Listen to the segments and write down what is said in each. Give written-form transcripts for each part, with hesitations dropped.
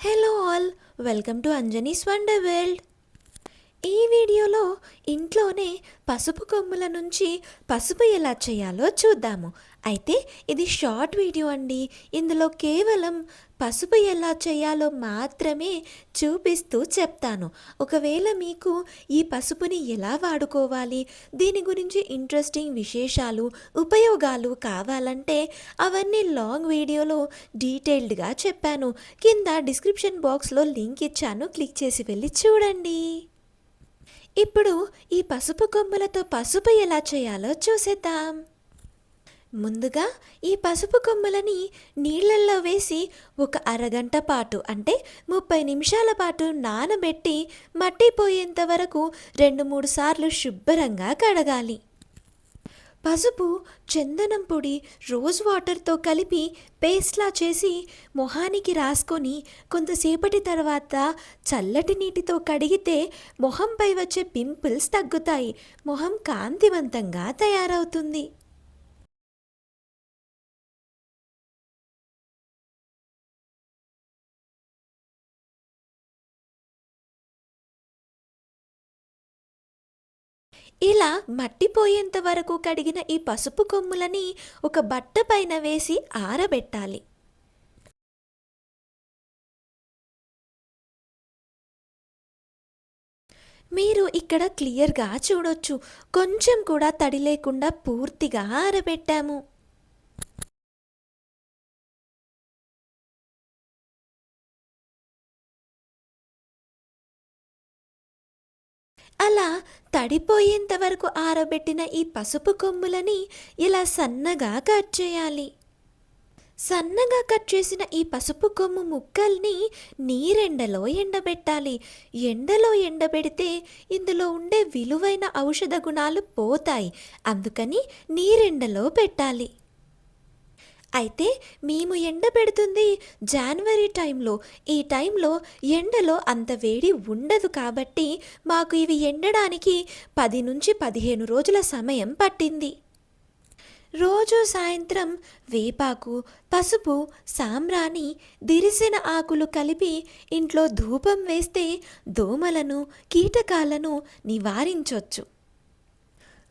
Hello all, welcome to Anjani's wonder world. ఈ వీడియోలో ఇంట్లోనే పసుపు కొమ్ముల నుంచి పసుపు ఎలా చేయాలో చూద్దాము. అయితే ఇది షార్ట్ వీడియో అండి. ఇందులో కేవలం పసుపు ఎలా చేయాలో మాత్రమే చూపిస్తూ చెప్తాను. ఒకవేళ మీకు ఈ పసుపుని ఎలా వాడుకోవాలి, దీని గురించి ఇంట్రెస్టింగ్ విశేషాలు, ఉపయోగాలు కావాలంటే అవన్నీ లాంగ్ వీడియోలో డీటెయిల్డ్గా చెప్పాను. కింద డిస్క్రిప్షన్ బాక్స్లో లింక్ ఇచ్చాను, క్లిక్ చేసి వెళ్ళి చూడండి. ఇప్పుడు ఈ పసుపు కొమ్ములతో పసుపు ఎలా చేయాలో చూసేద్దాం. ముందుగా ఈ పసుపు కొమ్ములని నీళ్ళల్లో వేసి ఒక అరగంట పాటు అంటే 30 నిమిషాల పాటు నానబెట్టి మట్టి పోయేంత వరకు 2-3 సార్లు శుభ్రంగా కడగాలి. పసుపు, చందనం పొడి, రోజ్ వాటర్తో కలిపి పేస్ట్లా చేసి మొహానికి రాసుకొని కొంతసేపటి తర్వాత చల్లటి నీటితో కడిగితే మొహంపై వచ్చే పింపుల్స్ తగ్గుతాయి. మొహం కాంతివంతంగా తయారవుతుంది. ఇలా మట్టిపోయేంత వరకు కడిగిన ఈ పసుపు కొమ్ములని ఒక బట్ట పైన వేసి ఆరబెట్టాలి. మీరు ఇక్కడ క్లియర్గా చూడొచ్చు, కొంచెం కూడా తడి లేకుండా పూర్తిగా ఆరబెట్టాము. అలా తడిపోయేంత వరకు ఆరబెట్టిన ఈ పసుపు కొమ్ములని ఇలా సన్నగా కట్ చేయాలి. సన్నగా కట్ చేసిన ఈ పసుపు కొమ్ము ముక్కల్ని నీరెండలో ఎండబెట్టాలి. ఎండలో ఎండబెడితే ఇందులో ఉండే విలువైన ఔషధ గుణాలు పోతాయి. అందుకని నీరెండలో పెట్టాలి. అయితే మేము ఎండబెడుతుంది జనవరి టైంలో. ఈ టైంలో ఎండలో అంత వేడి ఉండదు కాబట్టి మాకు ఇవి ఎండడానికి 10 నుంచి 15 రోజుల సమయం పట్టింది. రోజు సాయంత్రం వేపాకు, పసుపు, సాంబ్రాణి, దిరిసిన ఆకులు కలిపి ఇంట్లో ధూపం వేస్తే దోమలను, కీటకాలను నివారించవచ్చు.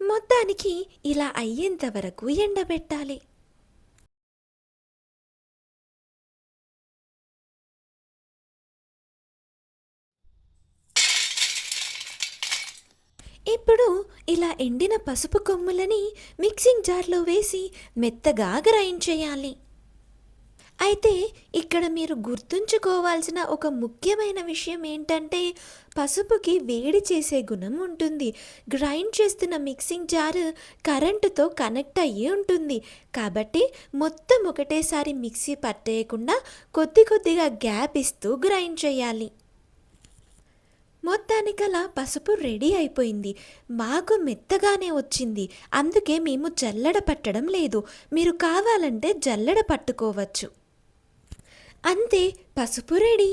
మొత్తానికి ఇలా అయ్యేంత వరకు ఎండబెట్టాలి. ఇప్పుడు ఇలా ఎండిన పసుపు కొమ్ములని మిక్సింగ్ జార్లో వేసి మెత్తగా గ్రైండ్ చేయాలి. అయితే ఇక్కడ మీరు గుర్తుంచుకోవాల్సిన ఒక ముఖ్యమైన విషయం ఏంటంటే పసుపుకి వేడి చేసే గుణం ఉంటుంది. గ్రైండ్ చేస్తున్న మిక్సింగ్ జార్ కరెంటుతో కనెక్ట్ అయ్యి ఉంటుంది. కాబట్టి మొత్తం ఒకటేసారి మిక్సీ పట్టేయకుండా కొద్ది కొద్దిగా గ్యాప్ ఇస్తూ గ్రైండ్ చేయాలి. మొత్తానికలా పసుపు రెడీ అయిపోయింది. మాకు మెత్తగానే వచ్చింది, అందుకే మేము జల్లెడ పట్టడం లేదు. మీరు కావాలంటే జల్లెడ పట్టుకోవచ్చు. అంతే, పసుపు రెడీ.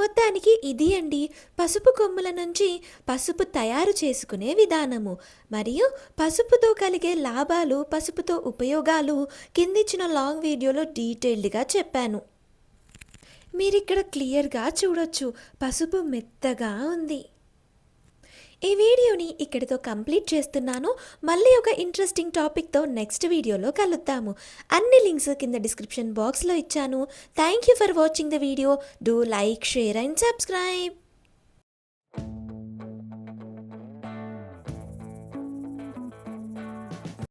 మొత్తానికి ఇది అండి పసుపు కొమ్ముల నుంచి పసుపు తయారు చేసుకునే విధానము. మరియు పసుపుతో కలిగే లాభాలు, పసుపుతో ఉపయోగాలు కిందిచ్చిన లాంగ్ వీడియోలో డీటెయిల్డ్గా చెప్పాను. మీరిక్కడ క్లియర్గా చూడొచ్చు, పసుపు మెత్తగా ఉంది. ఈ వీడియోని ఇక్కడితో కంప్లీట్ చేస్తున్నాను. మళ్ళీ ఒక ఇంట్రెస్టింగ్ టాపిక్తో నెక్స్ట్ వీడియోలో కలుద్దాము. అన్ని లింక్స్ కింద డిస్క్రిప్షన్ బాక్స్లో ఇచ్చాను. Thank you for watching the video. Do like, share and subscribe.